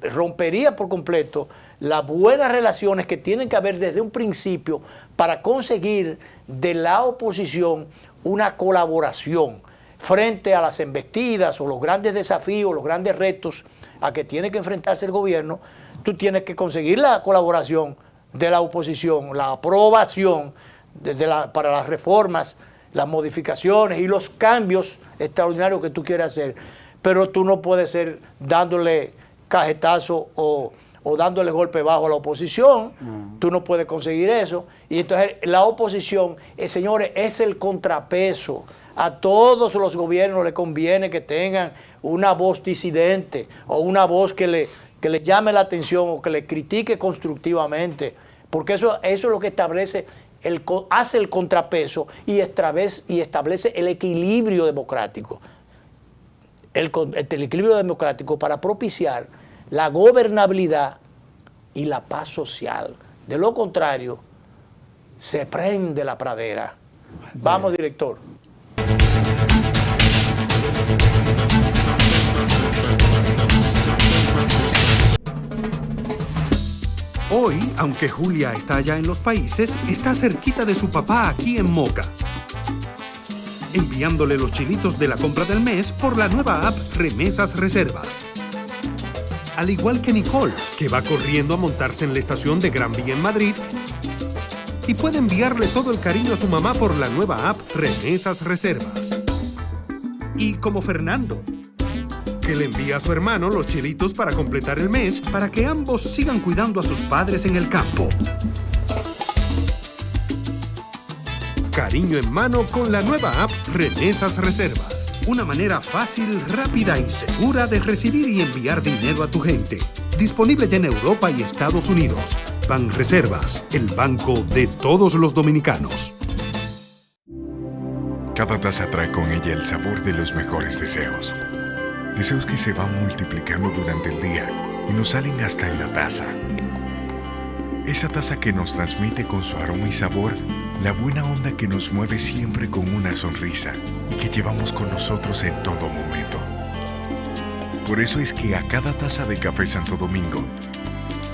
rompería por completo las buenas relaciones que tienen que haber desde un principio para conseguir de la oposición una colaboración frente a las embestidas o los grandes desafíos, los grandes retos a que tiene que enfrentarse el gobierno. Tú tienes que conseguir la colaboración de la oposición, la aprobación para las reformas, las modificaciones y los cambios extraordinarios que tú quieres hacer. Pero tú no puedes ser dándole cajetazo o dándole golpe bajo a la oposición. Tú no puedes conseguir eso. Y entonces la oposición, señores, es el contrapeso. A todos los gobiernos les conviene que tengan una voz disidente o una voz que le llame la atención o que le critique constructivamente. Porque eso es lo que hace el contrapeso y establece el equilibrio democrático. El equilibrio democrático para propiciar la gobernabilidad y la paz social. De lo contrario, se prende la pradera. Vamos, director. Hoy, aunque Julia está allá en los países, está cerquita de su papá aquí en Moca, enviándole los chilitos de la compra del mes por la nueva app Remesas Reservas. Al igual que Nicole, que va corriendo a montarse en la estación de Gran Vía en Madrid y puede enviarle todo el cariño a su mamá por la nueva app Remesas Reservas. Y como Fernando, que le envía a su hermano los chilitos para completar el mes para que ambos sigan cuidando a sus padres en el campo. Cariño en mano con la nueva app Remesas Reservas. Una manera fácil, rápida y segura de recibir y enviar dinero a tu gente. Disponible ya en Europa y Estados Unidos. Banreservas, el banco de todos los dominicanos. Cada taza trae con ella el sabor de los mejores deseos. Deseos que se van multiplicando durante el día y nos salen hasta en la taza. Esa taza que nos transmite con su aroma y sabor la buena onda que nos mueve siempre con una sonrisa y que llevamos con nosotros en todo momento. Por eso es que a cada taza de café Santo Domingo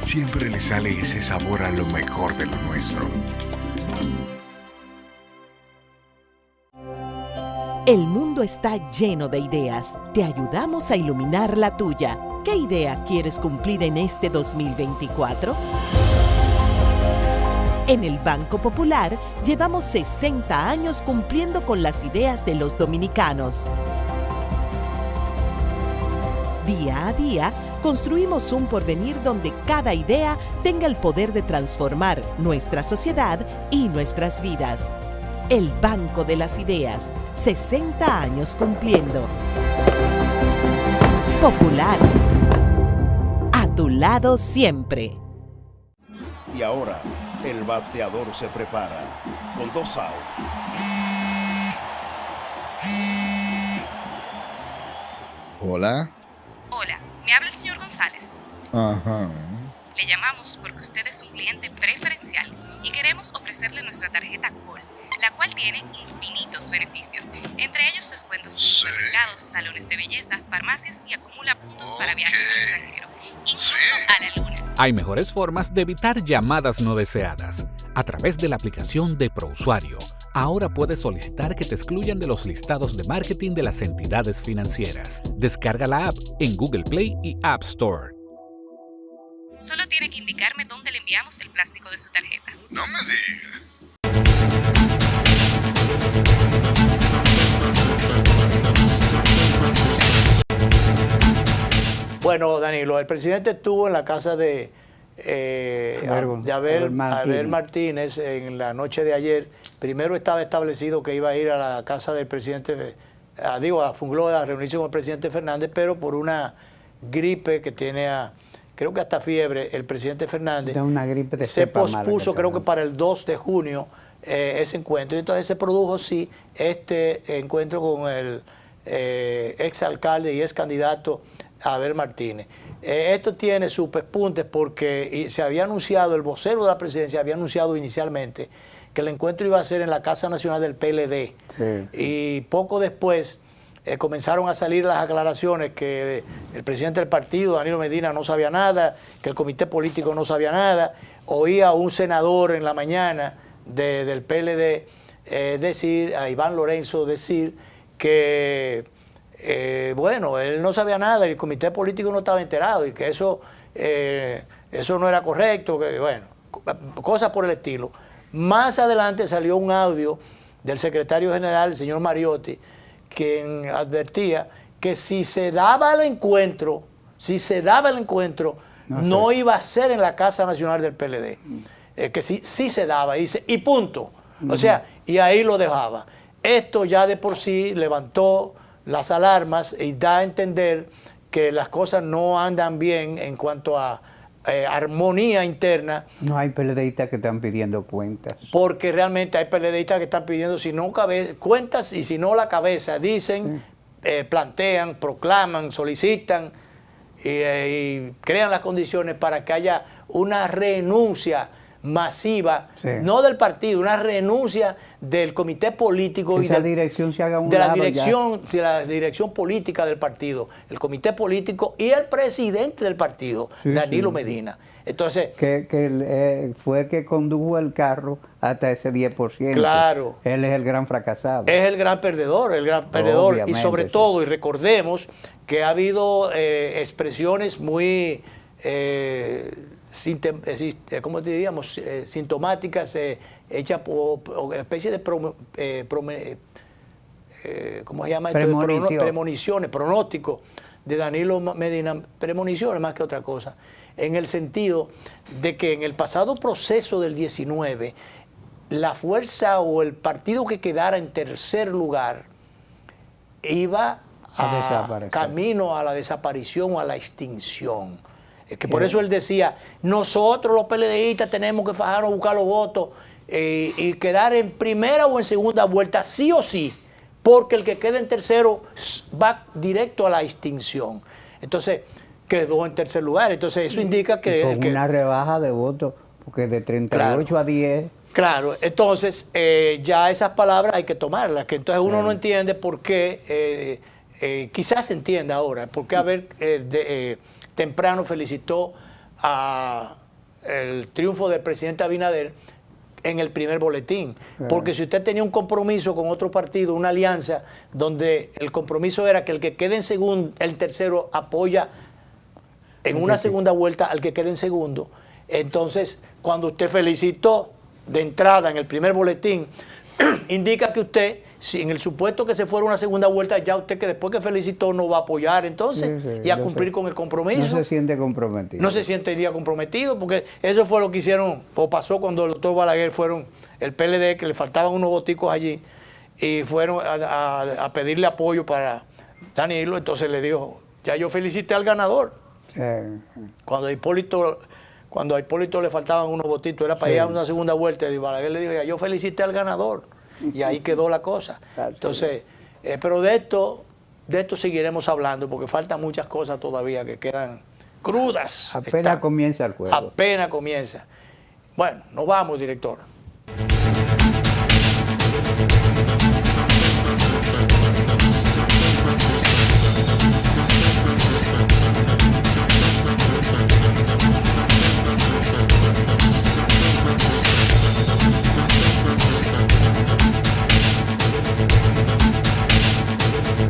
siempre le sale ese sabor a lo mejor de lo nuestro. El mundo está lleno de ideas. Te ayudamos a iluminar la tuya. ¿Qué idea quieres cumplir en este 2024? En el Banco Popular llevamos 60 años cumpliendo con las ideas de los dominicanos. Día a día construimos un porvenir donde cada idea tenga el poder de transformar nuestra sociedad y nuestras vidas. El Banco de las Ideas, 60 años cumpliendo. Popular. A tu lado siempre. Y ahora, el bateador se prepara con 2 outs. Hola. Hola, me habla el señor González. Ajá. Le llamamos porque usted es un cliente preferencial y queremos ofrecerle nuestra tarjeta Gol, la cual tiene infinitos beneficios, entre ellos descuentos en supermercados, salones de belleza, farmacias y acumula puntos para viajes al extranjero, incluso a la luna. Hay mejores formas de evitar llamadas no deseadas. A través de la aplicación de ProUsuario, ahora puedes solicitar que te excluyan de los listados de marketing de las entidades financieras. Descarga la app en Google Play y App Store. Solo tiene que indicarme dónde le enviamos el plástico de su tarjeta. No me digas. Bueno, Danilo, el presidente estuvo en la casa de Abel Martínez en la noche de ayer. Primero estaba establecido que iba a ir a la casa del presidente, a Funglode a reunirse con el presidente Fernández, pero por una gripe que tiene, creo que hasta fiebre, el presidente Fernández, una gripe de se pospuso, creo que para el 2 de junio, ese encuentro. Y entonces se produjo, sí, este encuentro con el exalcalde y ex candidato Abel Martínez. Esto tiene sus pespuntes porque se había anunciado, el vocero de la presidencia había anunciado inicialmente que el encuentro iba a ser en la Casa Nacional del PLD. Sí. Y poco después comenzaron a salir las aclaraciones que el presidente del partido, Danilo Medina, no sabía nada, que el comité político no sabía nada. Oía a un senador en la mañana del PLD decir, a Iván Lorenzo decir que bueno, él no sabía nada y el comité político no estaba enterado y que eso no era correcto, que bueno, cosas por el estilo. Más adelante salió un audio del secretario general, el señor Mariotti, quien advertía que si se daba el encuentro, no iba a ser en la Casa Nacional del PLD, que sí se daba, dice, y punto. O sea, y ahí lo dejaba. Esto ya de por sí levantó las alarmas y da a entender que las cosas no andan bien en cuanto a armonía interna. No hay PLDistas que están pidiendo cuentas. Porque realmente hay PLDistas que están pidiendo, si no cuentas y si no la cabeza, dicen, plantean, proclaman, solicitan y crean las condiciones para que haya una renuncia masiva, no del partido, una renuncia del comité político y de la dirección política del partido, el comité político y el presidente del partido, Danilo Medina. Entonces, que fue el que condujo el carro hasta ese 10%. Claro. Él es el gran fracasado. Es el gran perdedor, y sobre todo, y recordemos que ha habido expresiones muy ¿cómo diríamos? Sintomáticas hechas por especie de ¿cómo se llama esto? Premoniciones, pronósticos de Danilo Medina, premoniciones más que otra cosa, en el sentido de que en el pasado proceso del 19, la fuerza o el partido que quedara en tercer lugar iba camino a la desaparición o a la extinción. Que por eso él decía, nosotros los PLDistas tenemos que fajarnos a buscar los votos y quedar en primera o en segunda vuelta, sí o sí, porque el que quede en tercero va directo a la extinción. Entonces, quedó en tercer lugar. Entonces, eso indica que... Con una rebaja de votos, porque de 38 a 10... Claro, entonces ya esas palabras hay que tomarlas, que entonces uno no entiende por qué, quizás se entienda ahora, por qué haber... temprano felicitó el triunfo del presidente Abinader en el primer boletín. Porque si usted tenía un compromiso con otro partido, una alianza, donde el compromiso era que el que quede en segundo, el tercero apoya en una segunda vuelta al que quede en segundo, entonces cuando usted felicitó de entrada en el primer boletín, indica que usted si en el supuesto que se fuera una segunda vuelta, ya usted que después que felicitó no va a apoyar entonces y a cumplir con el compromiso. No se siente comprometido. No se sentiría comprometido, porque eso fue lo que hicieron, o pasó cuando el doctor Balaguer fueron, el PLD, que le faltaban unos voticos allí, y fueron a pedirle apoyo para Danilo, entonces le dijo, ya yo felicité al ganador. Sí. Cuando a Hipólito le faltaban unos votitos, era para ir a una segunda vuelta, y Balaguer le dijo, ya yo felicité al ganador. Y ahí quedó la cosa. Entonces, pero de esto seguiremos hablando, porque faltan muchas cosas todavía que quedan crudas. Apenas comienza el juego. Apenas comienza. Bueno, nos vamos, director.